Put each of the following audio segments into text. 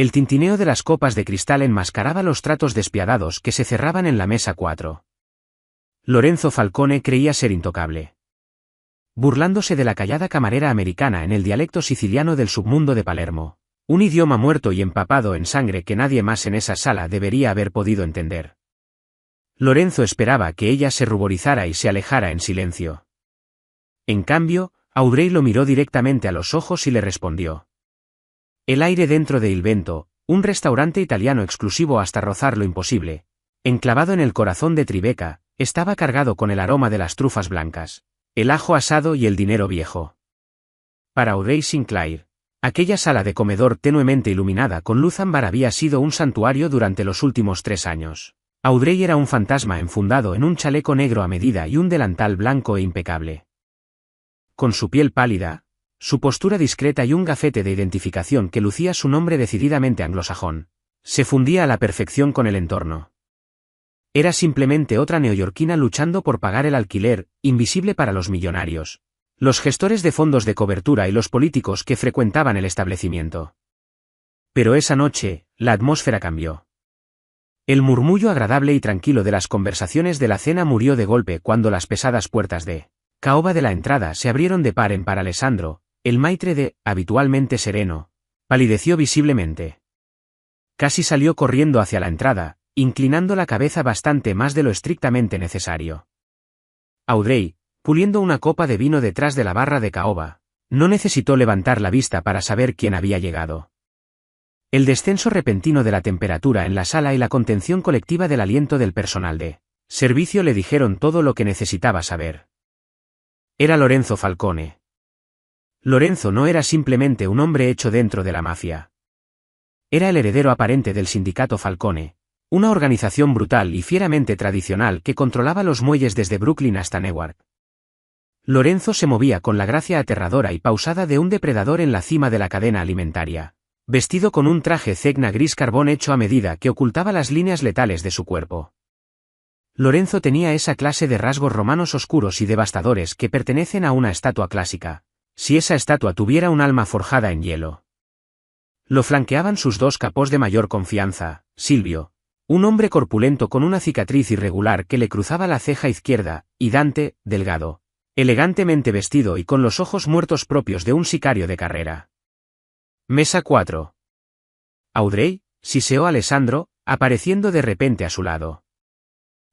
El tintineo de las copas de cristal enmascaraba los tratos despiadados que se cerraban en la mesa 4. Lorenzo Falcone creía ser intocable. Burlándose de la callada camarera americana en el dialecto siciliano del submundo de Palermo, un idioma muerto y empapado en sangre que nadie más en esa sala debería haber podido entender. Lorenzo esperaba que ella se ruborizara y se alejara en silencio. En cambio, Audrey lo miró directamente a los ojos y le respondió. El aire dentro de Il Vento, un restaurante italiano exclusivo hasta rozar lo imposible, enclavado en el corazón de Tribeca, estaba cargado con el aroma de las trufas blancas, el ajo asado y el dinero viejo. Para Audrey Sinclair, aquella sala de comedor tenuemente iluminada con luz ámbar había sido un santuario durante los últimos 3 años. Audrey era un fantasma enfundado en un chaleco negro a medida y un delantal blanco e impecable. Con su piel pálida, su postura discreta y un gafete de identificación que lucía su nombre decididamente anglosajón, se fundía a la perfección con el entorno. Era simplemente otra neoyorquina luchando por pagar el alquiler, invisible para los millonarios, los gestores de fondos de cobertura y los políticos que frecuentaban el establecimiento. Pero esa noche, la atmósfera cambió. El murmullo agradable y tranquilo de las conversaciones de la cena murió de golpe cuando las pesadas puertas de caoba de la entrada se abrieron de par en par. Alessandro, el maitre de, habitualmente sereno, palideció visiblemente. Casi salió corriendo hacia la entrada, inclinando la cabeza bastante más de lo estrictamente necesario. Audrey, puliendo una copa de vino detrás de la barra de caoba, no necesitó levantar la vista para saber quién había llegado. El descenso repentino de la temperatura en la sala y la contención colectiva del aliento del personal de servicio le dijeron todo lo que necesitaba saber. Era Lorenzo Falcone. Lorenzo no era simplemente un hombre hecho dentro de la mafia. Era el heredero aparente del sindicato Falcone, una organización brutal y fieramente tradicional que controlaba los muelles desde Brooklyn hasta Newark. Lorenzo se movía con la gracia aterradora y pausada de un depredador en la cima de la cadena alimentaria, vestido con un traje cegna gris carbón hecho a medida que ocultaba las líneas letales de su cuerpo. Lorenzo tenía esa clase de rasgos romanos oscuros y devastadores que pertenecen a una estatua clásica, si esa estatua tuviera un alma forjada en hielo. Lo flanqueaban sus 2 capos de mayor confianza, Silvio, un hombre corpulento con una cicatriz irregular que le cruzaba la ceja izquierda, y Dante, delgado, elegantemente vestido y con los ojos muertos propios de un sicario de carrera. Mesa 4. Audrey, siseó Alessandro, apareciendo de repente a su lado.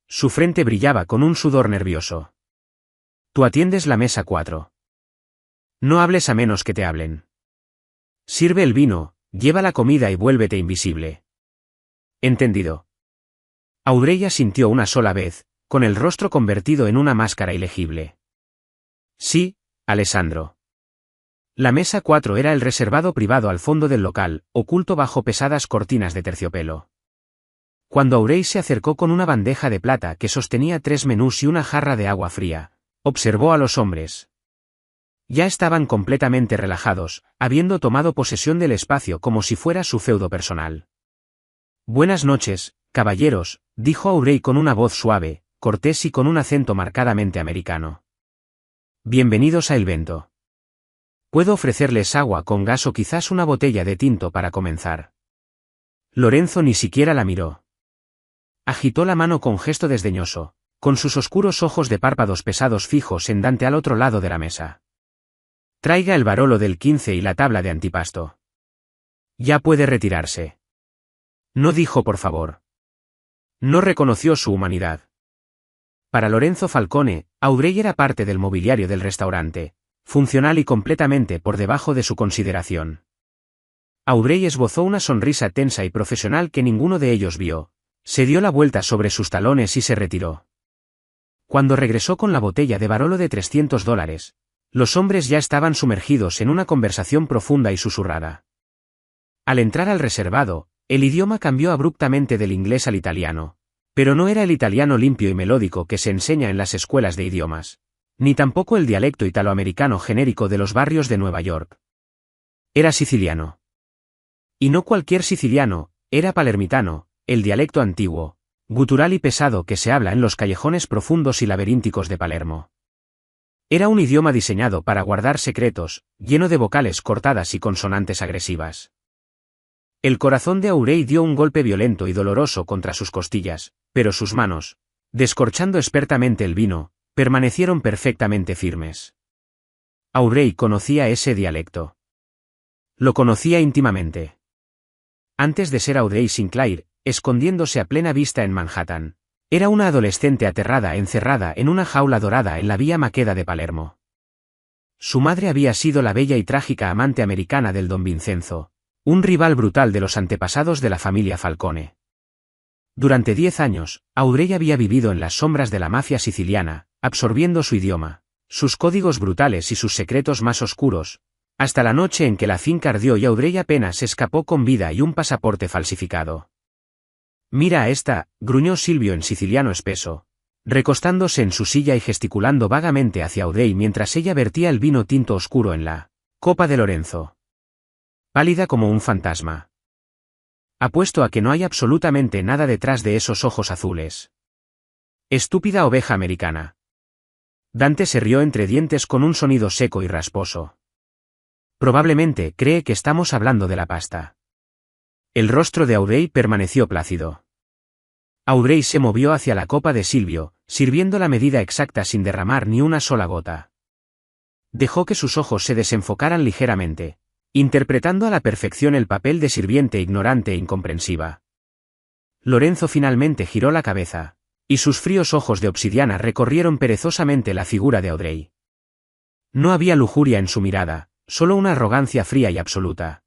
Su frente brillaba con un sudor nervioso. Tú atiendes la mesa 4. No hables a menos que te hablen. Sirve el vino, lleva la comida y vuélvete invisible. Entendido. Audrey asintió una sola vez, con el rostro convertido en una máscara ilegible. Sí, Alessandro. La mesa 4 era el reservado privado al fondo del local, oculto bajo pesadas cortinas de terciopelo. Cuando Audrey se acercó con una bandeja de plata que sostenía 3 menús y una jarra de agua fría, observó a los hombres. Ya estaban completamente relajados, habiendo tomado posesión del espacio como si fuera su feudo personal. Buenas noches, caballeros, dijo Audrey con una voz suave, cortés y con un acento marcadamente americano. Bienvenidos a Il Vento. Puedo ofrecerles agua con gas o quizás una botella de tinto para comenzar. Lorenzo ni siquiera la miró. Agitó la mano con gesto desdeñoso, con sus oscuros ojos de párpados pesados fijos en Dante al otro lado de la mesa. Traiga el Barolo del 15 y la tabla de antipasto. Ya puede retirarse. No dijo por favor. No reconoció su humanidad. Para Lorenzo Falcone, Audrey era parte del mobiliario del restaurante, funcional y completamente por debajo de su consideración. Audrey esbozó una sonrisa tensa y profesional que ninguno de ellos vio, se dio la vuelta sobre sus talones y se retiró. Cuando regresó con la botella de Barolo de $300, los hombres ya estaban sumergidos en una conversación profunda y susurrada. Al entrar al reservado, el idioma cambió abruptamente del inglés al italiano, pero no era el italiano limpio y melódico que se enseña en las escuelas de idiomas, ni tampoco el dialecto italoamericano genérico de los barrios de Nueva York. Era siciliano. Y no cualquier siciliano, era palermitano, el dialecto antiguo, gutural y pesado que se habla en los callejones profundos y laberínticos de Palermo. Era un idioma diseñado para guardar secretos, lleno de vocales cortadas y consonantes agresivas. El corazón de Aurey dio un golpe violento y doloroso contra sus costillas, pero sus manos, descorchando expertamente el vino, permanecieron perfectamente firmes. Aurey conocía ese dialecto. Lo conocía íntimamente. Antes de ser Audrey Sinclair, escondiéndose a plena vista en Manhattan, era una adolescente aterrada encerrada en una jaula dorada en la vía Maqueda de Palermo. Su madre había sido la bella y trágica amante americana del Don Vincenzo, un rival brutal de los antepasados de la familia Falcone. Durante 10 años, Audrey había vivido en las sombras de la mafia siciliana, absorbiendo su idioma, sus códigos brutales y sus secretos más oscuros, hasta la noche en que la finca ardió y Audrey apenas escapó con vida y un pasaporte falsificado. «Mira a esta», gruñó Silvio en siciliano espeso, recostándose en su silla y gesticulando vagamente hacia Audrey mientras ella vertía el vino tinto oscuro en la copa de Lorenzo. Pálida como un fantasma. «Apuesto a que no hay absolutamente nada detrás de esos ojos azules. Estúpida oveja americana». Dante se rió entre dientes con un sonido seco y rasposo. «Probablemente cree que estamos hablando de la pasta». El rostro de Audrey permaneció plácido. Audrey se movió hacia la copa de Silvio, sirviendo la medida exacta sin derramar ni una sola gota. Dejó que sus ojos se desenfocaran ligeramente, interpretando a la perfección el papel de sirviente ignorante e incomprensiva. Lorenzo finalmente giró la cabeza, y sus fríos ojos de obsidiana recorrieron perezosamente la figura de Audrey. No había lujuria en su mirada, solo una arrogancia fría y absoluta.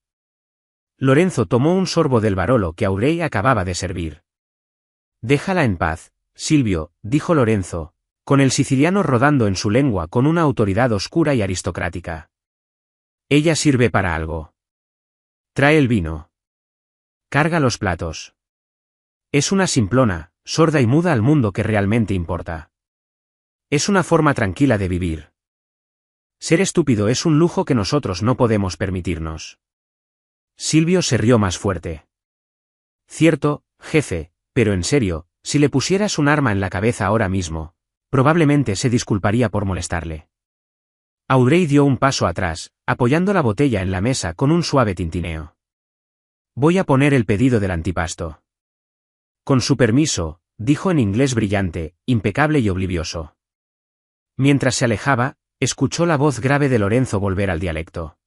Lorenzo tomó un sorbo del Barolo que Audrey acababa de servir. «Déjala en paz, Silvio», dijo Lorenzo, con el siciliano rodando en su lengua con una autoridad oscura y aristocrática. «Ella sirve para algo. Trae el vino. Carga los platos. Es una simplona, sorda y muda al mundo que realmente importa. Es una forma tranquila de vivir. Ser estúpido es un lujo que nosotros no podemos permitirnos». Silvio se rió más fuerte. «Cierto, jefe, pero en serio, si le pusieras un arma en la cabeza ahora mismo, probablemente se disculparía por molestarle». Audrey dio un paso atrás, apoyando la botella en la mesa con un suave tintineo. «Voy a poner el pedido del antipasto». «Con su permiso», dijo en inglés brillante, impecable y oblivioso. Mientras se alejaba, escuchó la voz grave de Lorenzo volver al dialecto.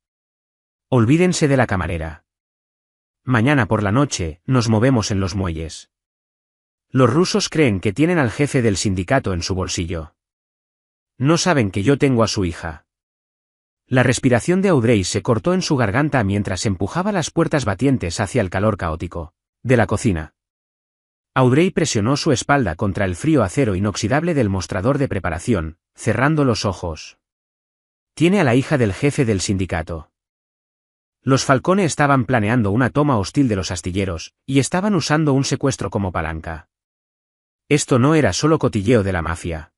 «Olvídense de la camarera. Mañana por la noche, nos movemos en los muelles. Los rusos creen que tienen al jefe del sindicato en su bolsillo. No saben que yo tengo a su hija». La respiración de Audrey se cortó en su garganta mientras empujaba las puertas batientes hacia el calor caótico de la cocina. Audrey presionó su espalda contra el frío acero inoxidable del mostrador de preparación, cerrando los ojos. «Tiene a la hija del jefe del sindicato». Los Falcone estaban planeando una toma hostil de los astilleros, y estaban usando un secuestro como palanca. Esto no era solo cotilleo de la mafia.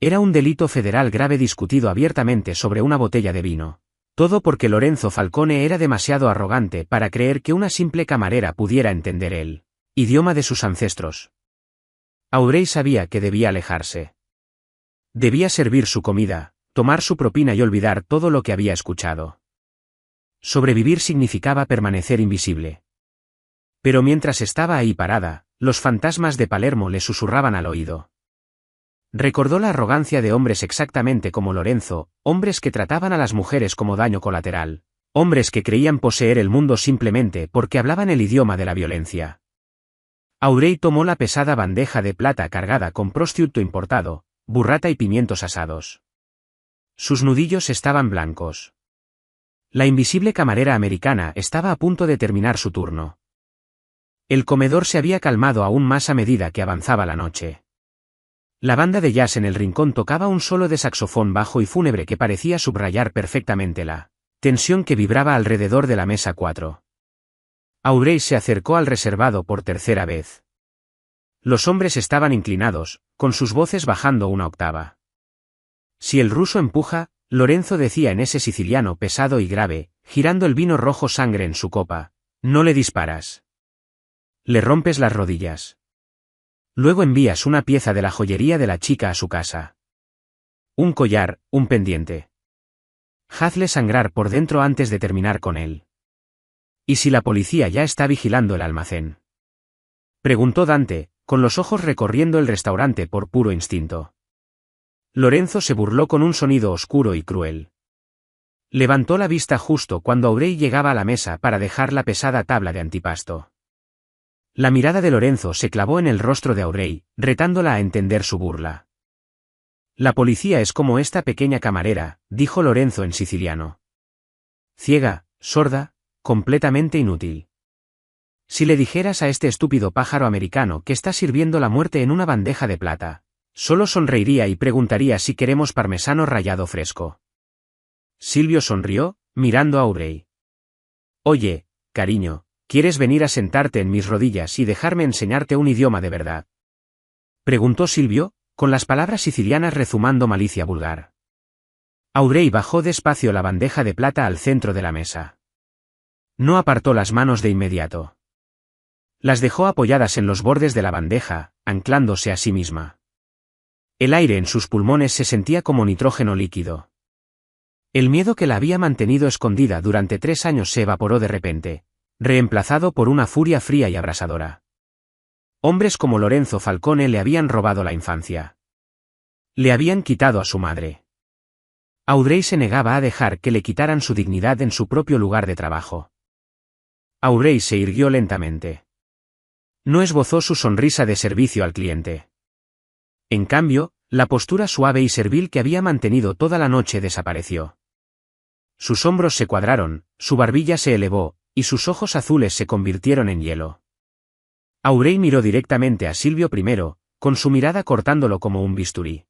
Era un delito federal grave discutido abiertamente sobre una botella de vino. Todo porque Lorenzo Falcone era demasiado arrogante para creer que una simple camarera pudiera entender el idioma de sus ancestros. Audrey sabía que debía alejarse. Debía servir su comida, tomar su propina y olvidar todo lo que había escuchado. Sobrevivir significaba permanecer invisible. Pero mientras estaba ahí parada, los fantasmas de Palermo le susurraban al oído. Recordó la arrogancia de hombres exactamente como Lorenzo, hombres que trataban a las mujeres como daño colateral, hombres que creían poseer el mundo simplemente porque hablaban el idioma de la violencia. Audrey tomó la pesada bandeja de plata cargada con prosciutto importado, burrata y pimientos asados. Sus nudillos estaban blancos. La invisible camarera americana estaba a punto de terminar su turno. El comedor se había calmado aún más a medida que avanzaba la noche. La banda de jazz en el rincón tocaba un solo de saxofón bajo y fúnebre que parecía subrayar perfectamente la tensión que vibraba alrededor de la mesa 4. Audrey se acercó al reservado por tercera vez. Los hombres estaban inclinados, con sus voces bajando una octava. «Si el ruso empuja», Lorenzo decía en ese siciliano pesado y grave, girando el vino rojo sangre en su copa, «no le disparas. Le rompes las rodillas. Luego envías una pieza de la joyería de la chica a su casa. Un collar, un pendiente. Hazle sangrar por dentro antes de terminar con él. ¿Y si la policía ya está vigilando el almacén? Preguntó Dante, con los ojos recorriendo el restaurante por puro instinto. Lorenzo se burló con un sonido oscuro y cruel. Levantó la vista justo cuando Aurey llegaba a la mesa para dejar la pesada tabla de antipasto. La mirada de Lorenzo se clavó en el rostro de Aurey, retándola a entender su burla. La policía es como esta pequeña camarera, dijo Lorenzo en siciliano. Ciega, sorda, completamente inútil. Si le dijeras a este estúpido pájaro americano que está sirviendo la muerte en una bandeja de plata, solo sonreiría y preguntaría si queremos parmesano rallado fresco. Silvio sonrió, mirando a Aurey. Oye, cariño, ¿quieres venir a sentarte en mis rodillas y dejarme enseñarte un idioma de verdad? Preguntó Silvio, con las palabras sicilianas rezumando malicia vulgar. Aurey bajó despacio la bandeja de plata al centro de la mesa. No apartó las manos de inmediato. Las dejó apoyadas en los bordes de la bandeja, anclándose a sí misma. El aire en sus pulmones se sentía como nitrógeno líquido. El miedo que la había mantenido escondida durante 3 años se evaporó de repente, reemplazado por una furia fría y abrasadora. Hombres como Lorenzo Falcone le habían robado la infancia. Le habían quitado a su madre. Aurey se negaba a dejar que le quitaran su dignidad en su propio lugar de trabajo. Aurey se irguió lentamente. No esbozó su sonrisa de servicio al cliente. En cambio, la postura suave y servil que había mantenido toda la noche desapareció. Sus hombros se cuadraron, su barbilla se elevó, y sus ojos azules se convirtieron en hielo. Aurey miró directamente a Silvio primero, con su mirada cortándolo como un bisturí.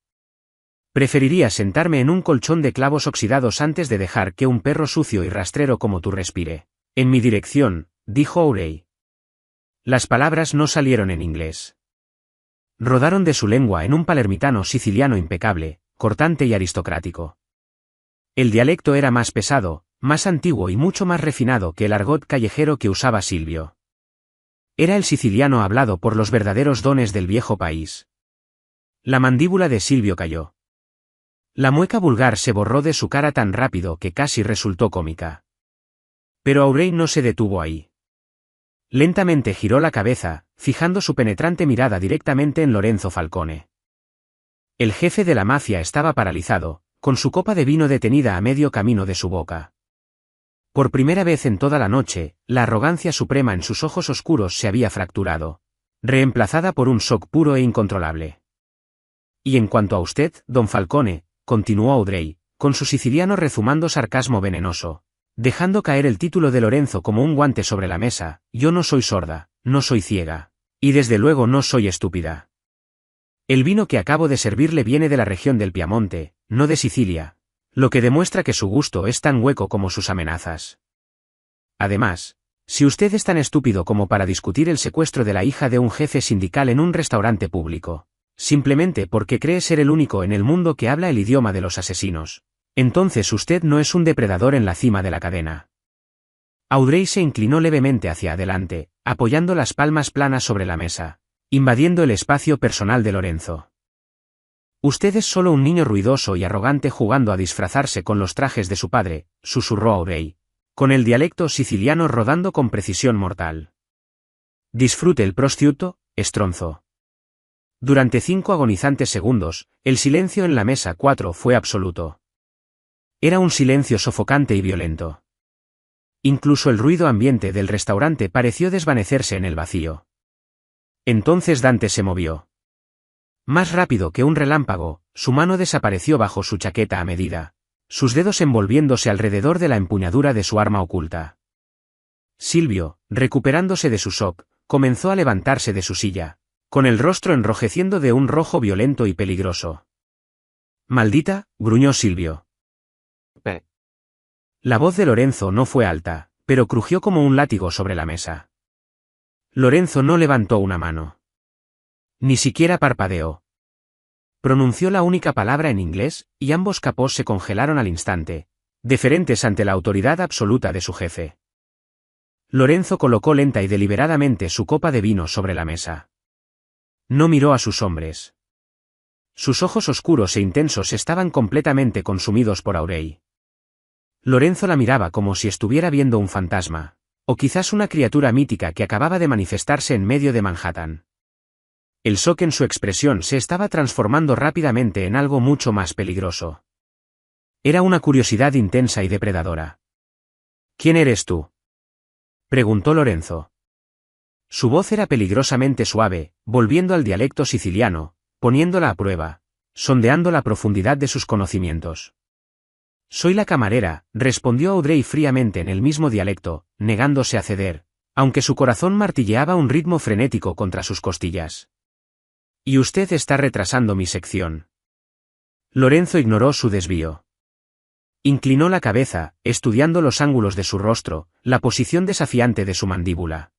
Preferiría sentarme en un colchón de clavos oxidados antes de dejar que un perro sucio y rastrero como tú respire en mi dirección, dijo Aurey. Las palabras no salieron en inglés. Rodaron de su lengua en un palermitano siciliano impecable, cortante y aristocrático. El dialecto era más pesado, más antiguo y mucho más refinado que el argot callejero que usaba Silvio. Era el siciliano hablado por los verdaderos dones del viejo país. La mandíbula de Silvio cayó. La mueca vulgar se borró de su cara tan rápido que casi resultó cómica. Pero Aurey no se detuvo ahí. Lentamente giró la cabeza, fijando su penetrante mirada directamente en Lorenzo Falcone. El jefe de la mafia estaba paralizado, con su copa de vino detenida a medio camino de su boca. Por primera vez en toda la noche, la arrogancia suprema en sus ojos oscuros se había fracturado, reemplazada por un shock puro e incontrolable. Y en cuanto a usted, don Falcone, continuó Aurey, con su siciliano rezumando sarcasmo venenoso, dejando caer el título de Lorenzo como un guante sobre la mesa, yo no soy sorda, no soy ciega. Y desde luego no soy estúpida. El vino que acabo de servirle viene de la región del Piamonte, no de Sicilia, lo que demuestra que su gusto es tan hueco como sus amenazas. Además, si usted es tan estúpido como para discutir el secuestro de la hija de un jefe sindical en un restaurante público, simplemente porque cree ser el único en el mundo que habla el idioma de los asesinos, entonces usted no es un depredador en la cima de la cadena. Aurey se inclinó levemente hacia adelante, apoyando las palmas planas sobre la mesa, invadiendo el espacio personal de Lorenzo. Usted es solo un niño ruidoso y arrogante jugando a disfrazarse con los trajes de su padre, susurró Aurey, con el dialecto siciliano rodando con precisión mortal. Disfrute el prosciutto, estronzo. Durante 5 agonizantes segundos, el silencio en la mesa 4 fue absoluto. Era un silencio sofocante y violento. Incluso el ruido ambiente del restaurante pareció desvanecerse en el vacío. Entonces Dante se movió. Más rápido que un relámpago, su mano desapareció bajo su chaqueta a medida, sus dedos envolviéndose alrededor de la empuñadura de su arma oculta. Silvio, recuperándose de su shock, comenzó a levantarse de su silla, con el rostro enrojeciendo de un rojo violento y peligroso. «Maldita», gruñó Silvio. La voz de Lorenzo no fue alta, pero crujió como un látigo sobre la mesa. Lorenzo no levantó una mano. Ni siquiera parpadeó. Pronunció la única palabra en inglés, y ambos capós se congelaron al instante, deferentes ante la autoridad absoluta de su jefe. Lorenzo colocó lenta y deliberadamente su copa de vino sobre la mesa. No miró a sus hombres. Sus ojos oscuros e intensos estaban completamente consumidos por Aurey. Lorenzo la miraba como si estuviera viendo un fantasma, O quizás una criatura mítica que acababa de manifestarse en medio de Manhattan. El shock en su expresión se estaba transformando rápidamente en algo mucho más peligroso. Era una curiosidad intensa y depredadora. ¿Quién eres tú?, preguntó Lorenzo. Su voz era peligrosamente suave, volviendo al dialecto siciliano, poniéndola a prueba, sondeando la profundidad de sus conocimientos. Soy la camarera, respondió Audrey fríamente en el mismo dialecto, negándose a ceder, aunque su corazón martilleaba un ritmo frenético contra sus costillas. Y usted está retrasando mi sección. Lorenzo ignoró su desvío. Inclinó la cabeza, estudiando los ángulos de su rostro, la posición desafiante de su mandíbula.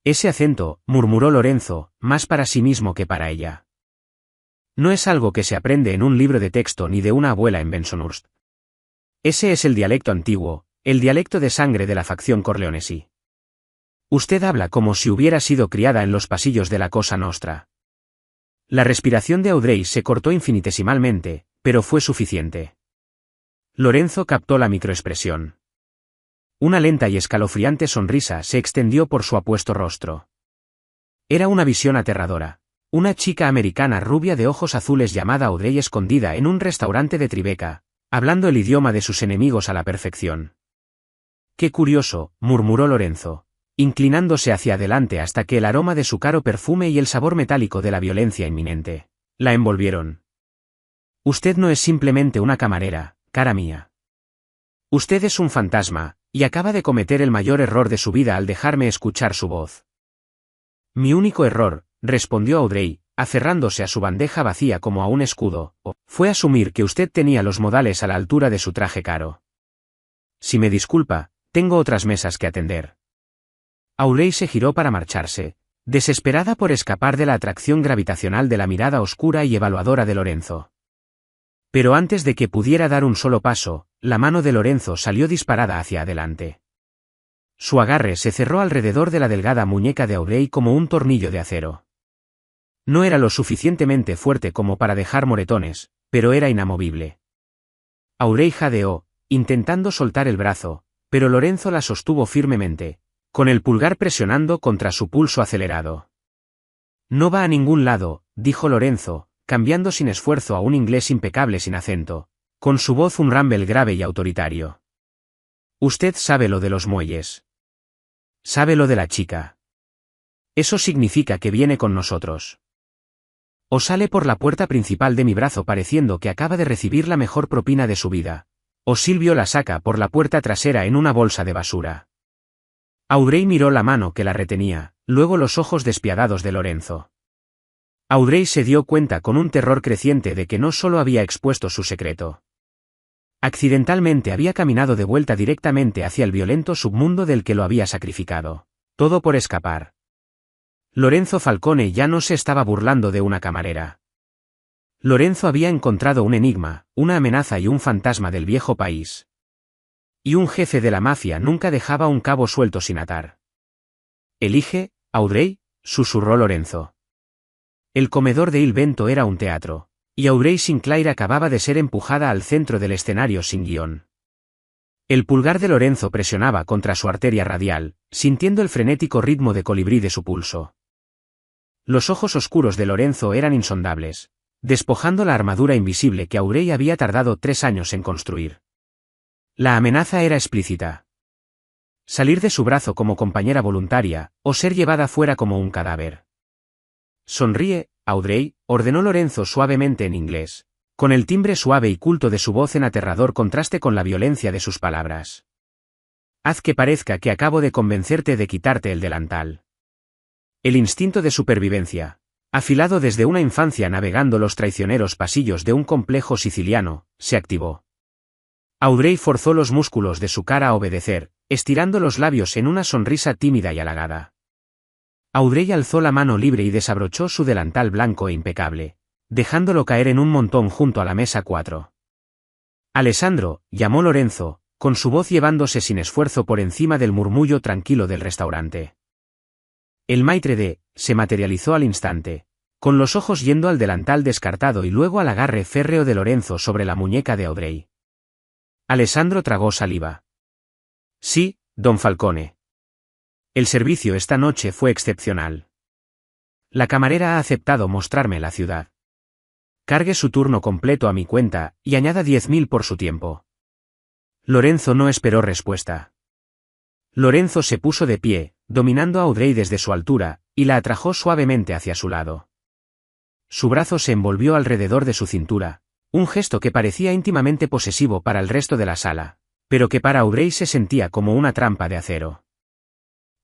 Ese acento, murmuró Lorenzo, más para sí mismo que para ella. No es algo que se aprende en un libro de texto ni de una abuela en Bensonhurst. Ese es el dialecto antiguo, el dialecto de sangre de la facción Corleonesi. Usted habla como si hubiera sido criada en los pasillos de la Cosa Nostra. La respiración de Audrey se cortó infinitesimalmente, pero fue suficiente. Lorenzo captó la microexpresión. Una lenta y escalofriante sonrisa se extendió por su apuesto rostro. Era una visión aterradora. Una chica americana rubia de ojos azules llamada Audrey escondida en un restaurante de Tribeca, hablando el idioma de sus enemigos a la perfección. Qué curioso, murmuró Lorenzo, inclinándose hacia adelante hasta que el aroma de su caro perfume y el sabor metálico de la violencia inminente la envolvieron. Usted no es simplemente una camarera, cara mía. Usted es un fantasma, y acaba de cometer el mayor error de su vida al dejarme escuchar su voz. Mi único error, respondió Audrey, aferrándose a su bandeja vacía como a un escudo, fue asumir que usted tenía los modales a la altura de su traje caro. Si me disculpa, tengo otras mesas que atender. Audrey se giró para marcharse, desesperada por escapar de la atracción gravitacional de la mirada oscura y evaluadora de Lorenzo. Pero antes de que pudiera dar un solo paso, la mano de Lorenzo salió disparada hacia adelante. Su agarre se cerró alrededor de la delgada muñeca de Audrey como un tornillo de acero. No era lo suficientemente fuerte como para dejar moretones, pero era inamovible. Audrey jadeó, intentando soltar el brazo, pero Lorenzo la sostuvo firmemente, con el pulgar presionando contra su pulso acelerado. No va a ningún lado, dijo Lorenzo, cambiando sin esfuerzo a un inglés impecable sin acento, con su voz un rumble grave y autoritario. Usted sabe lo de los muelles. Sabe lo de la chica. Eso significa que viene con nosotros. O sale por la puerta principal de mi brazo pareciendo que acaba de recibir la mejor propina de su vida, o Silvio la saca por la puerta trasera en una bolsa de basura. Audrey miró la mano que la retenía, luego los ojos despiadados de Lorenzo. Audrey se dio cuenta con un terror creciente de que no solo había expuesto su secreto. Accidentalmente había caminado de vuelta directamente hacia el violento submundo del que lo había sacrificado. Todo por escapar. Lorenzo Falcone ya no se estaba burlando de una camarera. Lorenzo había encontrado un enigma, una amenaza y un fantasma del viejo país. Y un jefe de la mafia nunca dejaba un cabo suelto sin atar. «Elige, Audrey», susurró Lorenzo. El comedor de Il Vento era un teatro, y Audrey Sinclair acababa de ser empujada al centro del escenario sin guión. El pulgar de Lorenzo presionaba contra su arteria radial, sintiendo el frenético ritmo de colibrí de su pulso. Los ojos oscuros de Lorenzo eran insondables, despojando la armadura invisible que Audrey había tardado 3 años en construir. La amenaza era explícita. Salir de su brazo como compañera voluntaria, o ser llevada fuera como un cadáver. «Sonríe, Audrey», ordenó Lorenzo suavemente en inglés, con el timbre suave y culto de su voz en aterrador contraste con la violencia de sus palabras. «Haz que parezca que acabo de convencerte de quitarte el delantal». El instinto de supervivencia, afilado desde una infancia navegando los traicioneros pasillos de un complejo siciliano, se activó. Audrey forzó los músculos de su cara a obedecer, estirando los labios en una sonrisa tímida y halagada. Audrey alzó la mano libre y desabrochó su delantal blanco e impecable, dejándolo caer en un montón junto a la mesa 4. «Alessandro», llamó Lorenzo, con su voz llevándose sin esfuerzo por encima del murmullo tranquilo del restaurante. El maitre d' se materializó al instante, con los ojos yendo al delantal descartado y luego al agarre férreo de Lorenzo sobre la muñeca de Audrey. Alessandro tragó saliva. «Sí, don Falcone». El servicio esta noche fue excepcional. La camarera ha aceptado mostrarme la ciudad. Cargue su turno completo a mi cuenta, y añada 10.000 por su tiempo. Lorenzo no esperó respuesta. Lorenzo se puso de pie, dominando a Audrey desde su altura, y la atrajo suavemente hacia su lado. Su brazo se envolvió alrededor de su cintura, un gesto que parecía íntimamente posesivo para el resto de la sala, pero que para Audrey se sentía como una trampa de acero.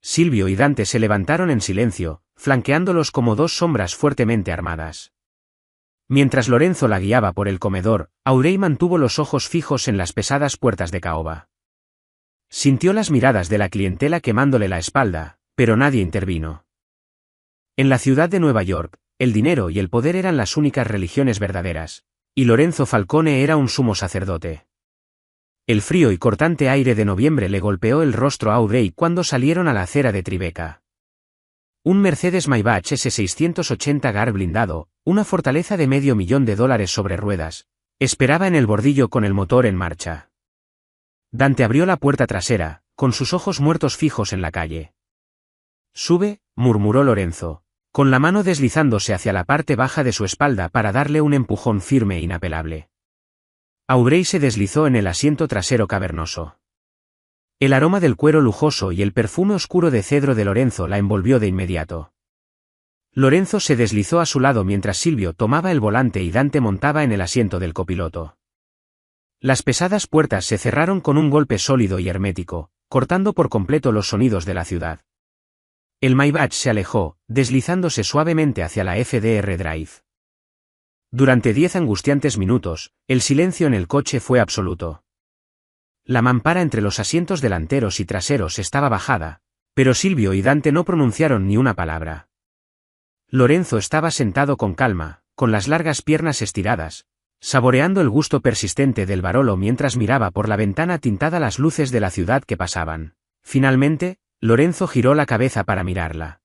Silvio y Dante se levantaron en silencio, flanqueándolos como dos sombras fuertemente armadas. Mientras Lorenzo la guiaba por el comedor, Audrey mantuvo los ojos fijos en las pesadas puertas de caoba. Sintió las miradas de la clientela quemándole la espalda, pero nadie intervino. En la ciudad de Nueva York, el dinero y el poder eran las únicas religiones verdaderas, y Lorenzo Falcone era un sumo sacerdote. El frío y cortante aire de noviembre le golpeó el rostro a Audrey cuando salieron a la acera de Tribeca. Un Mercedes-Maybach S680 GAR blindado, una fortaleza de $500,000 sobre ruedas, esperaba en el bordillo con el motor en marcha. Dante abrió la puerta trasera, con sus ojos muertos fijos en la calle. «Sube», murmuró Lorenzo, con la mano deslizándose hacia la parte baja de su espalda para darle un empujón firme e inapelable. Audrey se deslizó en el asiento trasero cavernoso. El aroma del cuero lujoso y el perfume oscuro de cedro de Lorenzo la envolvió de inmediato. Lorenzo se deslizó a su lado mientras Silvio tomaba el volante y Dante montaba en el asiento del copiloto. Las pesadas puertas se cerraron con un golpe sólido y hermético, cortando por completo los sonidos de la ciudad. El Maybach se alejó, deslizándose suavemente hacia la FDR Drive. Durante 10 angustiantes minutos, el silencio en el coche fue absoluto. La mampara entre los asientos delanteros y traseros estaba bajada, pero Silvio y Dante no pronunciaron ni una palabra. Lorenzo estaba sentado con calma, con las largas piernas estiradas, saboreando el gusto persistente del Barolo mientras miraba por la ventana tintada las luces de la ciudad que pasaban. Finalmente, Lorenzo giró la cabeza para mirarla.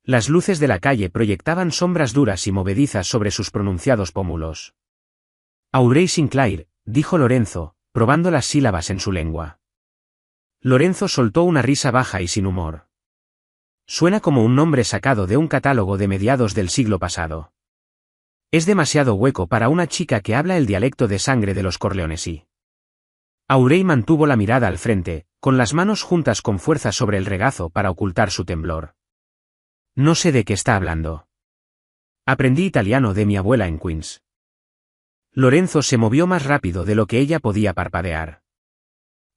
Las luces de la calle proyectaban sombras duras y movedizas sobre sus pronunciados pómulos. «Audrey Sinclair», dijo Lorenzo, probando las sílabas en su lengua. Lorenzo soltó una risa baja y sin humor. Suena como un nombre sacado de un catálogo de mediados del siglo pasado. Es demasiado hueco para una chica que habla el dialecto de sangre de los Corleonesi. Audrey mantuvo la mirada al frente, con las manos juntas con fuerza sobre el regazo para ocultar su temblor. «No sé de qué está hablando. Aprendí italiano de mi abuela en Queens». Lorenzo se movió más rápido de lo que ella podía parpadear.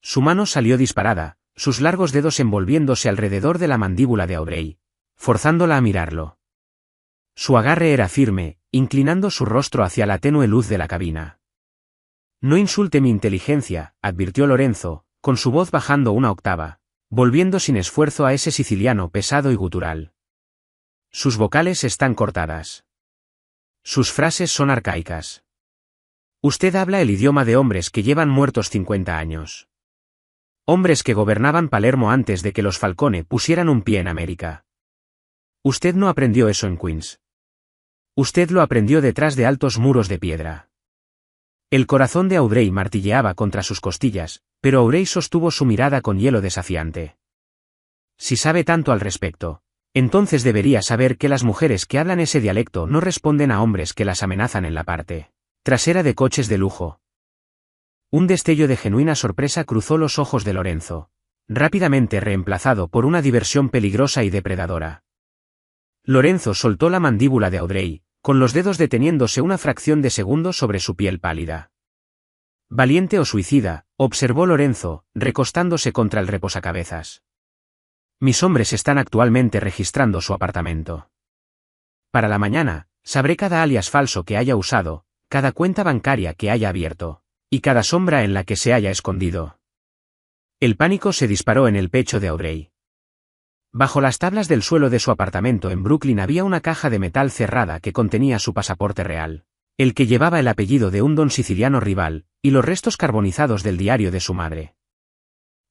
Su mano salió disparada, sus largos dedos envolviéndose alrededor de la mandíbula de Audrey, forzándola a mirarlo. Su agarre era firme, inclinando su rostro hacia la tenue luz de la cabina. «No insulte mi inteligencia», advirtió Lorenzo, con su voz bajando una octava, volviendo sin esfuerzo a ese siciliano pesado y gutural. Sus vocales están cortadas. Sus frases son arcaicas. Usted habla el idioma de hombres que llevan muertos 50 años. Hombres que gobernaban Palermo antes de que los Falcone pusieran un pie en América. Usted no aprendió eso en Queens. Usted lo aprendió detrás de altos muros de piedra. El corazón de Audrey martilleaba contra sus costillas, pero Audrey sostuvo su mirada con hielo desafiante. Si sabe tanto al respecto, entonces debería saber que las mujeres que hablan ese dialecto no responden a hombres que las amenazan en la parte trasera de coches de lujo. Un destello de genuina sorpresa cruzó los ojos de Lorenzo, rápidamente reemplazado por una diversión peligrosa y depredadora. Lorenzo soltó la mandíbula de Audrey, con los dedos deteniéndose una fracción de segundo sobre su piel pálida. «¿Valiente o suicida?», observó Lorenzo, recostándose contra el reposacabezas. «Mis hombres están actualmente registrando su apartamento. Para la mañana, sabré cada alias falso que haya usado, cada cuenta bancaria que haya abierto, y cada sombra en la que se haya escondido». El pánico se disparó en el pecho de Audrey. Bajo las tablas del suelo de su apartamento en Brooklyn había una caja de metal cerrada que contenía su pasaporte real, el que llevaba el apellido de un don siciliano rival, y los restos carbonizados del diario de su madre.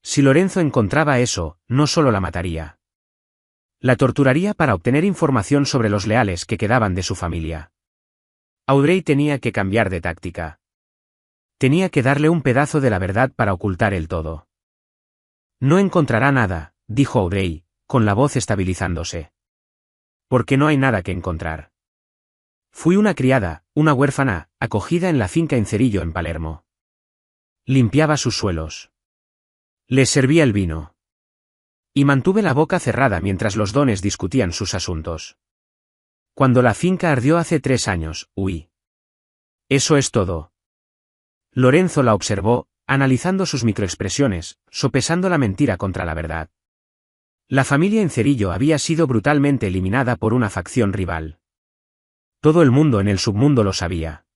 Si Lorenzo encontraba eso, no solo la mataría. La torturaría para obtener información sobre los leales que quedaban de su familia. Audrey tenía que cambiar de táctica. Tenía que darle un pedazo de la verdad para ocultar el todo. «No encontrará nada», dijo Audrey, con la voz estabilizándose. Porque no hay nada que encontrar. Fui una criada, una huérfana, acogida en la finca Incerillo en Palermo. Limpiaba sus suelos. Les servía el vino. Y mantuve la boca cerrada mientras los dones discutían sus asuntos. Cuando la finca ardió hace 3 años, huí. Eso es todo. Lorenzo la observó, analizando sus microexpresiones, sopesando la mentira contra la verdad. La familia Incerillo había sido brutalmente eliminada por una facción rival. Todo el mundo en el submundo lo sabía.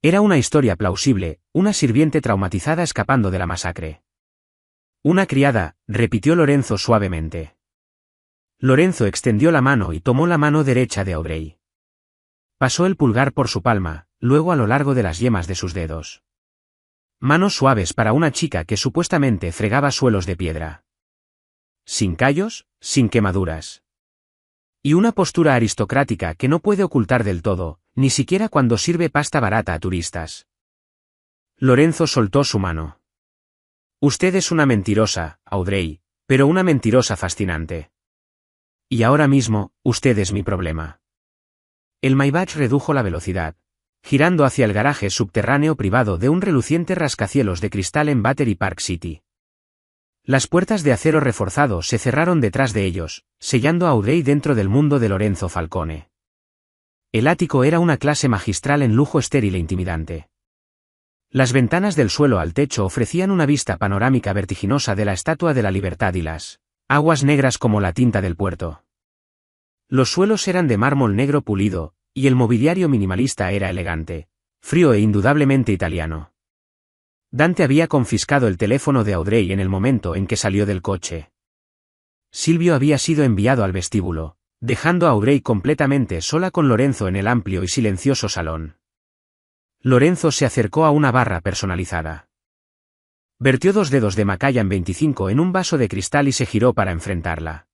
Era una historia plausible, una sirviente traumatizada escapando de la masacre. Una criada, repitió Lorenzo suavemente. Lorenzo extendió la mano y tomó la mano derecha de Audrey. Pasó el pulgar por su palma, luego a lo largo de las yemas de sus dedos. Manos suaves para una chica que supuestamente fregaba suelos de piedra. Sin callos, sin quemaduras. Y una postura aristocrática que no puede ocultar del todo, ni siquiera cuando sirve pasta barata a turistas. Lorenzo soltó su mano. Usted es una mentirosa, Audrey, pero una mentirosa fascinante. Y ahora mismo, usted es mi problema. El Maybach redujo la velocidad, girando hacia el garaje subterráneo privado de un reluciente rascacielos de cristal en Battery Park City. Las puertas de acero reforzado se cerraron detrás de ellos, sellando a Audrey dentro del mundo de Lorenzo Falcone. El ático era una clase magistral en lujo estéril e intimidante. Las ventanas del suelo al techo ofrecían una vista panorámica vertiginosa de la Estatua de la Libertad y las aguas negras como la tinta del puerto. Los suelos eran de mármol negro pulido, y el mobiliario minimalista era elegante, frío e indudablemente italiano. Dante había confiscado el teléfono de Audrey en el momento en que salió del coche. Silvio había sido enviado al vestíbulo, dejando a Audrey completamente sola con Lorenzo en el amplio y silencioso salón. Lorenzo se acercó a una barra personalizada. Vertió 2 dedos de Macallan 25 en un vaso de cristal y se giró para enfrentarla.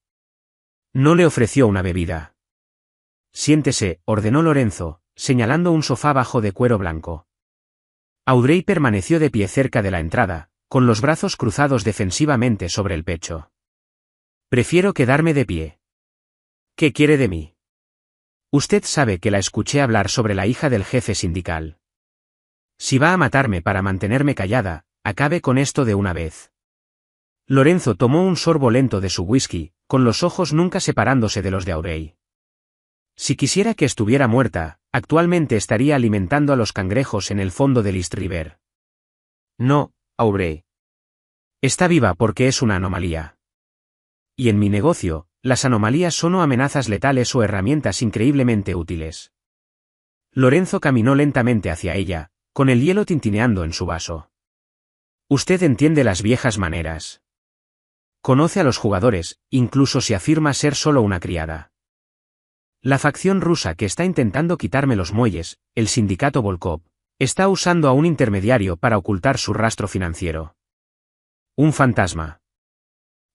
No le ofreció una bebida. Siéntese, ordenó Lorenzo, señalando un sofá bajo de cuero blanco. Audrey permaneció de pie cerca de la entrada, con los brazos cruzados defensivamente sobre el pecho. Prefiero quedarme de pie. ¿Qué quiere de mí? Usted sabe que la escuché hablar sobre la hija del jefe sindical. Si va a matarme para mantenerme callada, acabe con esto de una vez. Lorenzo tomó un sorbo lento de su whisky, con los ojos nunca separándose de los de Audrey. Si quisiera que estuviera muerta, actualmente estaría alimentando a los cangrejos en el fondo del East River. No, Audrey. Está viva porque es una anomalía. Y en mi negocio, las anomalías son o amenazas letales o herramientas increíblemente útiles. Lorenzo caminó lentamente hacia ella, con el hielo tintineando en su vaso. Usted entiende las viejas maneras. Conoce a los jugadores, incluso si afirma ser solo una criada. La facción rusa que está intentando quitarme los muelles, el sindicato Volkov, está usando a un intermediario para ocultar su rastro financiero. Un fantasma.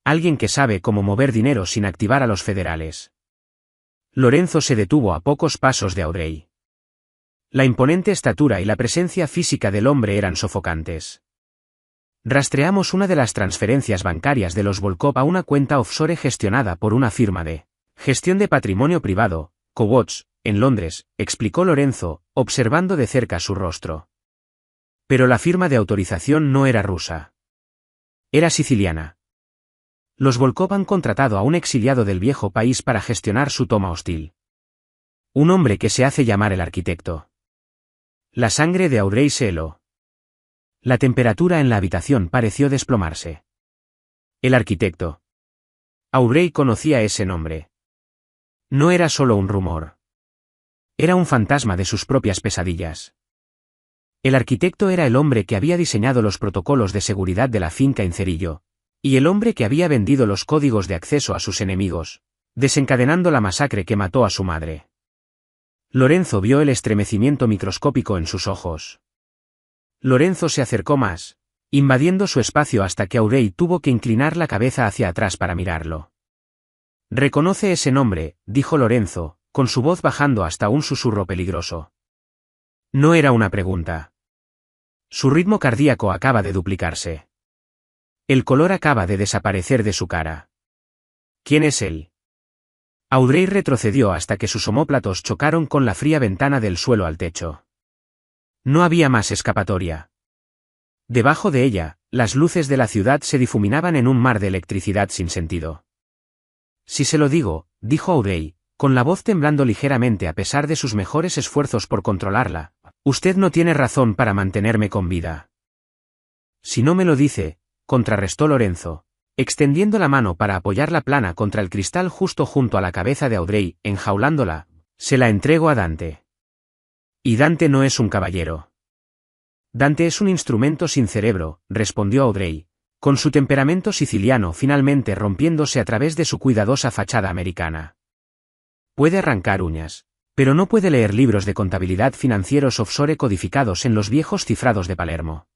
Alguien que sabe cómo mover dinero sin activar a los federales. Lorenzo se detuvo a pocos pasos de Audrey. La imponente estatura y la presencia física del hombre eran sofocantes. Rastreamos una de las transferencias bancarias de los Volkov a una cuenta offshore gestionada por una firma de gestión de patrimonio privado, Cowates, en Londres, explicó Lorenzo, observando de cerca su rostro. Pero la firma de autorización no era rusa. Era siciliana. Los Volkov han contratado a un exiliado del viejo país para gestionar su toma hostil. Un hombre que se hace llamar el arquitecto. La sangre de Audrey se heló. La temperatura en la habitación pareció desplomarse. El arquitecto. Audrey conocía ese nombre. No era solo un rumor. Era un fantasma de sus propias pesadillas. El arquitecto era el hombre que había diseñado los protocolos de seguridad de la finca Incerillo, y el hombre que había vendido los códigos de acceso a sus enemigos, desencadenando la masacre que mató a su madre. Lorenzo vio el estremecimiento microscópico en sus ojos. Lorenzo se acercó más, invadiendo su espacio hasta que Audrey tuvo que inclinar la cabeza hacia atrás para mirarlo. «Reconoce ese nombre», dijo Lorenzo, con su voz bajando hasta un susurro peligroso. No era una pregunta. Su ritmo cardíaco acaba de duplicarse. El color acaba de desaparecer de su cara. ¿Quién es él? Audrey retrocedió hasta que sus omóplatos chocaron con la fría ventana del suelo al techo. No había más escapatoria. Debajo de ella, las luces de la ciudad se difuminaban en un mar de electricidad sin sentido. Si se lo digo, dijo Audrey, con la voz temblando ligeramente a pesar de sus mejores esfuerzos por controlarla, usted no tiene razón para mantenerme con vida. Si no me lo dice, contrarrestó Lorenzo, extendiendo la mano para apoyar la plana contra el cristal justo junto a la cabeza de Audrey, enjaulándola, se la entrego a Dante. Y Dante no es un caballero. Dante es un instrumento sin cerebro, respondió Audrey, con su temperamento siciliano finalmente rompiéndose a través de su cuidadosa fachada americana. Puede arrancar uñas, pero no puede leer libros de contabilidad financieros offshore codificados en los viejos cifrados de Palermo.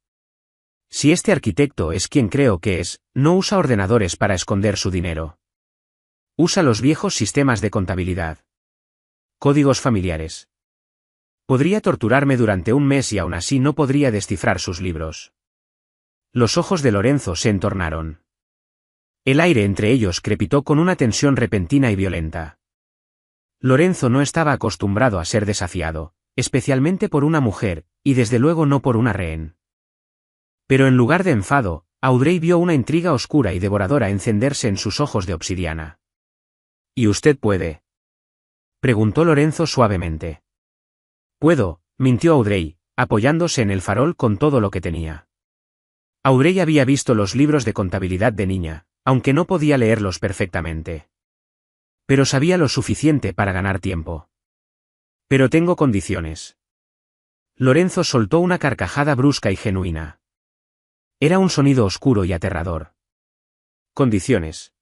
Si este arquitecto es quien creo que es, no usa ordenadores para esconder su dinero. Usa los viejos sistemas de contabilidad. Códigos familiares. Podría torturarme durante un mes y aún así no podría descifrar sus libros. Los ojos de Lorenzo se entornaron. El aire entre ellos crepitó con una tensión repentina y violenta. Lorenzo no estaba acostumbrado a ser desafiado, especialmente por una mujer, y desde luego no por una rehén. Pero en lugar de enfado, Audrey vio una intriga oscura y devoradora encenderse en sus ojos de obsidiana. ¿Y usted puede? Preguntó Lorenzo suavemente. Puedo, mintió Audrey, apoyándose en el farol con todo lo que tenía. Audrey había visto los libros de contabilidad de niña, aunque no podía leerlos perfectamente. Pero sabía lo suficiente para ganar tiempo. Pero tengo condiciones. Lorenzo soltó una carcajada brusca y genuina. Era un sonido oscuro y aterrador. Condiciones.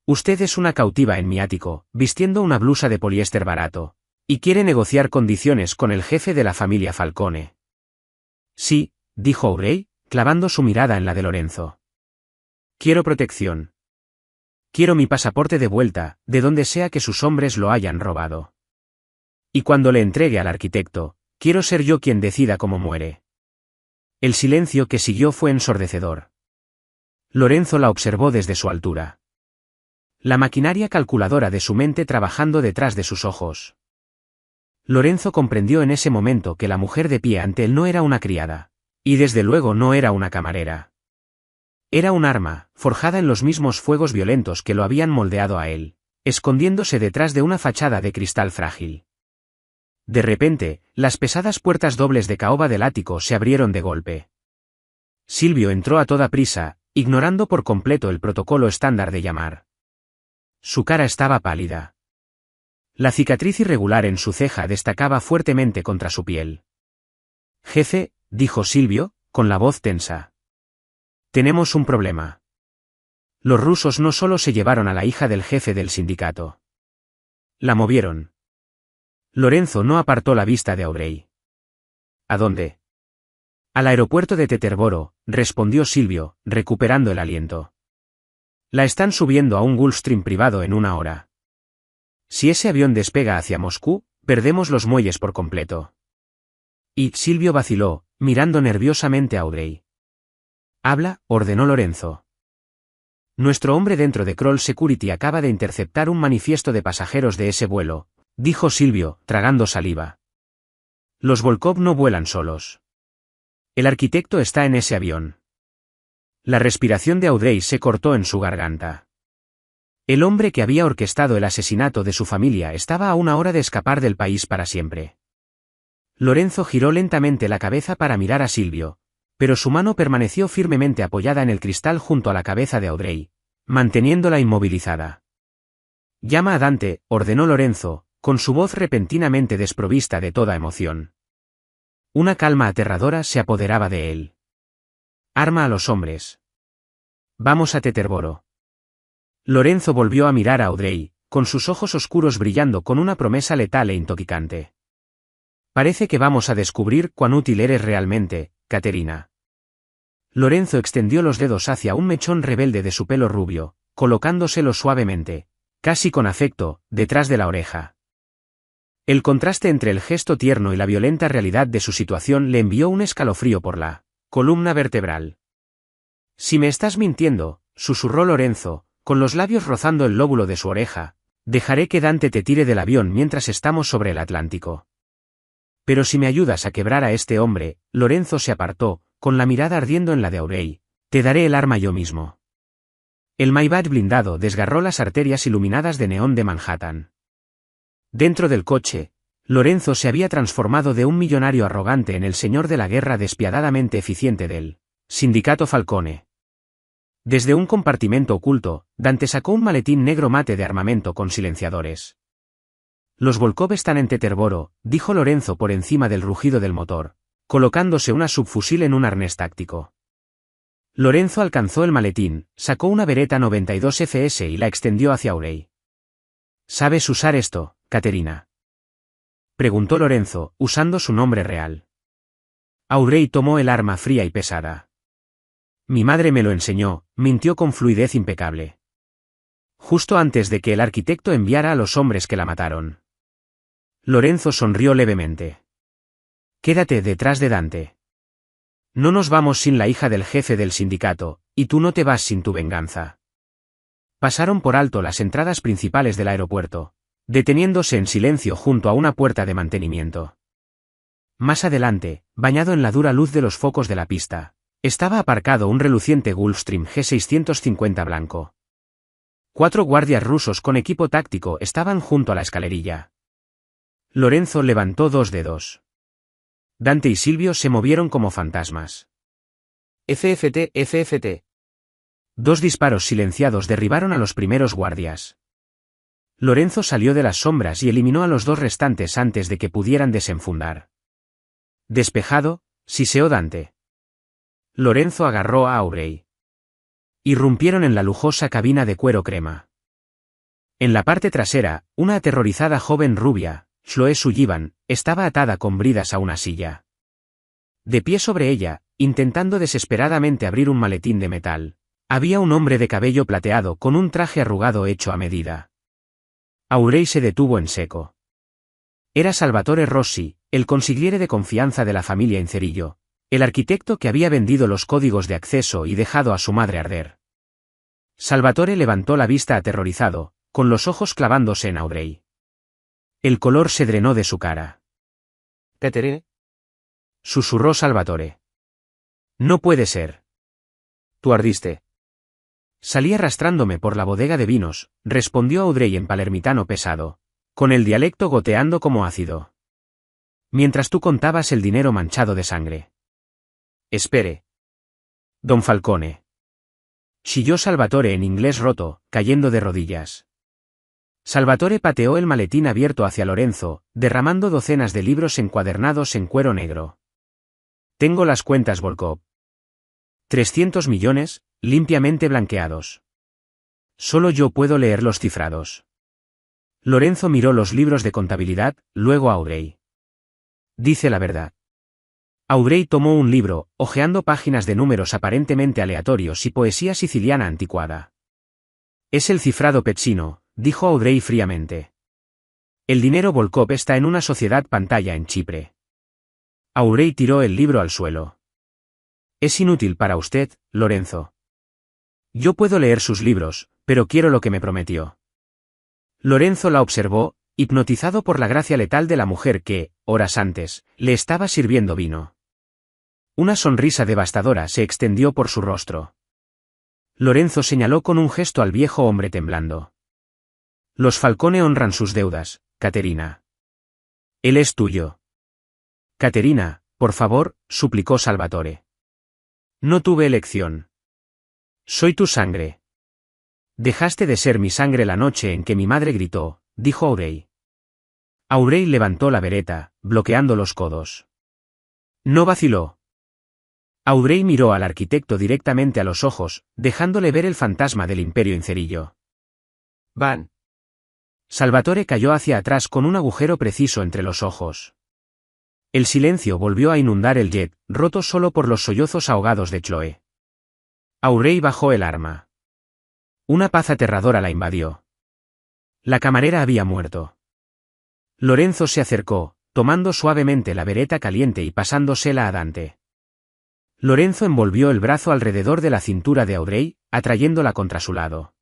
Usted es una cautiva en mi ático, vistiendo una blusa de poliéster barato, y quiere negociar condiciones con el jefe de la familia Falcone. Sí, dijo Audrey, clavando su mirada en la de Lorenzo. Quiero protección. Quiero mi pasaporte de vuelta, de donde sea que sus hombres lo hayan robado. Y cuando le entregue al arquitecto, quiero ser yo quien decida cómo muere. El silencio que siguió fue ensordecedor. Lorenzo la observó desde su altura. La maquinaria calculadora de su mente trabajando detrás de sus ojos. Lorenzo comprendió en ese momento que la mujer de pie ante él no era una criada. Y desde luego no era una camarera. Era un arma, forjada en los mismos fuegos violentos que lo habían moldeado a él, escondiéndose detrás de una fachada de cristal frágil. De repente, las pesadas puertas dobles de caoba del ático se abrieron de golpe. Silvio entró a toda prisa, ignorando por completo el protocolo estándar de llamar. Su cara estaba pálida. La cicatriz irregular en su ceja destacaba fuertemente contra su piel. Jefe, dijo Silvio, con la voz tensa. Tenemos un problema. Los rusos no solo se llevaron a la hija del jefe del sindicato. La movieron. Lorenzo no apartó la vista de Audrey. ¿A dónde? Al aeropuerto de Teterboro, respondió Silvio, recuperando el aliento. La están subiendo a un Gulfstream privado en 1 hora. Si ese avión despega hacia Moscú, perdemos los muelles por completo. Y Silvio vaciló, mirando nerviosamente a Audrey. Habla, ordenó Lorenzo. Nuestro hombre dentro de Kroll Security acaba de interceptar un manifiesto de pasajeros de ese vuelo, dijo Silvio, tragando saliva. Los Volkov no vuelan solos. El arquitecto está en ese avión. La respiración de Audrey se cortó en su garganta. El hombre que había orquestado el asesinato de su familia estaba a 1 hora de escapar del país para siempre. Lorenzo giró lentamente la cabeza para mirar a Silvio, pero su mano permaneció firmemente apoyada en el cristal junto a la cabeza de Audrey, manteniéndola inmovilizada. Llama a Dante, ordenó Lorenzo, con su voz repentinamente desprovista de toda emoción. Una calma aterradora se apoderaba de él. Arma a los hombres. Vamos a Teterboro. Lorenzo volvió a mirar a Audrey, con sus ojos oscuros brillando con una promesa letal e intoxicante. Parece que vamos a descubrir cuán útil eres realmente, Caterina. Lorenzo extendió los dedos hacia un mechón rebelde de su pelo rubio, colocándoselo suavemente, casi con afecto, detrás de la oreja. El contraste entre el gesto tierno y la violenta realidad de su situación le envió un escalofrío por la columna vertebral. Si me estás mintiendo, susurró Lorenzo, con los labios rozando el lóbulo de su oreja, dejaré que Dante te tire del avión mientras estamos sobre el Atlántico. Pero si me ayudas a quebrar a este hombre, Lorenzo se apartó, con la mirada ardiendo en la de Aurey, te daré el arma yo mismo. El Maybach blindado desgarró las arterias iluminadas de neón de Manhattan. Dentro del coche, Lorenzo se había transformado de un millonario arrogante en el señor de la guerra despiadadamente eficiente del Sindicato Falcone. Desde un compartimento oculto, Dante sacó un maletín negro mate de armamento con silenciadores. Los Volkov están en Teterboro, dijo Lorenzo por encima del rugido del motor, colocándose una subfusil en un arnés táctico. Lorenzo alcanzó el maletín, sacó una Beretta 92 FS y la extendió hacia Aurey. ¿Sabes usar esto, Caterina?, preguntó Lorenzo, usando su nombre real. Aurey tomó el arma fría y pesada. Mi madre me lo enseñó, mintió con fluidez impecable. Justo antes de que el arquitecto enviara a los hombres que la mataron. Lorenzo sonrió levemente. Quédate detrás de Dante. No nos vamos sin la hija del jefe del sindicato, y tú no te vas sin tu venganza. Pasaron por alto las entradas principales del aeropuerto, deteniéndose en silencio junto a una puerta de mantenimiento. Más adelante, bañado en la dura luz de los focos de la pista, estaba aparcado un reluciente Gulfstream G650 blanco. 4 guardias rusos con equipo táctico estaban junto a la escalerilla. Lorenzo levantó 2 dedos. Dante y Silvio se movieron como fantasmas. FFT, FFT. 2 disparos silenciados derribaron a los primeros guardias. Lorenzo salió de las sombras y eliminó a los 2 restantes antes de que pudieran desenfundar. Despejado, siseó Dante. Lorenzo agarró a Aurey. Irrumpieron en la lujosa cabina de cuero crema. En la parte trasera, una aterrorizada joven rubia, Chloe Sullivan, estaba atada con bridas a una silla. De pie sobre ella, intentando desesperadamente abrir un maletín de metal, había un hombre de cabello plateado con un traje arrugado hecho a medida. Aurey se detuvo en seco. Era Salvatore Rossi, el consigliere de confianza de la familia Incerillo, el arquitecto que había vendido los códigos de acceso y dejado a su madre arder. Salvatore levantó la vista aterrorizado, con los ojos clavándose en Aurey. El color se drenó de su cara. ¿Caterine? Susurró Salvatore. No puede ser. Tú ardiste. Salí arrastrándome por la bodega de vinos, respondió Aurey en palermitano pesado, con el dialecto goteando como ácido. Mientras tú contabas el dinero manchado de sangre. Espere. Don Falcone. Chilló Salvatore en inglés roto, cayendo de rodillas. Salvatore pateó el maletín abierto hacia Lorenzo, derramando docenas de libros encuadernados en cuero negro. Tengo las cuentas Volkov. 300 millones, limpiamente blanqueados. Solo yo puedo leer los cifrados. Lorenzo miró los libros de contabilidad, luego a Aurey. Dice la verdad. Aurey tomó un libro, hojeando páginas de números aparentemente aleatorios y poesía siciliana anticuada. Es el cifrado Pezzino, dijo Aurey fríamente. El dinero Volkov está en una sociedad pantalla en Chipre. Aurey tiró el libro al suelo. Es inútil para usted, Lorenzo. Yo puedo leer sus libros, pero quiero lo que me prometió. Lorenzo la observó, hipnotizado por la gracia letal de la mujer que, horas antes, le estaba sirviendo vino. Una sonrisa devastadora se extendió por su rostro. Lorenzo señaló con un gesto al viejo hombre temblando. Los Falcone honran sus deudas, Caterina. Él es tuyo. Caterina, por favor, suplicó Salvatore. No tuve elección. Soy tu sangre. Dejaste de ser mi sangre la noche en que mi madre gritó, dijo Aurey. Aurey levantó la Beretta, bloqueando los codos. No vaciló. Aurey miró al arquitecto directamente a los ojos, dejándole ver el fantasma del imperio Incerillo. Van. Salvatore cayó hacia atrás con un agujero preciso entre los ojos. El silencio volvió a inundar el jet, roto solo por los sollozos ahogados de Chloe. Aurey bajó el arma. Una paz aterradora la invadió. La camarera había muerto. Lorenzo se acercó, tomando suavemente la Beretta caliente y pasándosela a Dante. Lorenzo envolvió el brazo alrededor de la cintura de Audrey, atrayéndola contra su lado.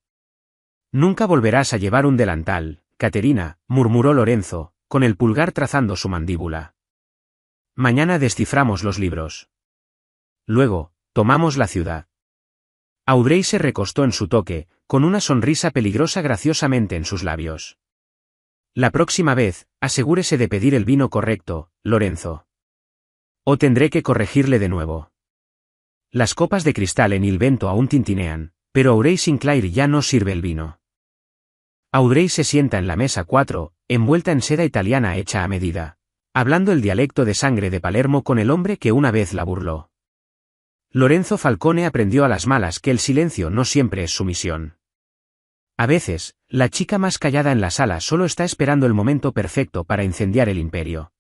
Nunca volverás a llevar un delantal, Caterina, murmuró Lorenzo, con el pulgar trazando su mandíbula. Mañana desciframos los libros. Luego, tomamos la ciudad. Audrey se recostó en su toque, con una sonrisa peligrosa graciosamente en sus labios. La próxima vez, asegúrese de pedir el vino correcto, Lorenzo. O tendré que corregirle de nuevo. Las copas de cristal en Il Vento aún tintinean, pero Audrey Sinclair ya no sirve el vino. Audrey se sienta en la mesa 4, envuelta en seda italiana hecha a medida, hablando el dialecto de sangre de Palermo con el hombre que una vez la burló. Lorenzo Falcone aprendió a las malas que el silencio no siempre es sumisión. A veces, la chica más callada en la sala solo está esperando el momento perfecto para incendiar el imperio.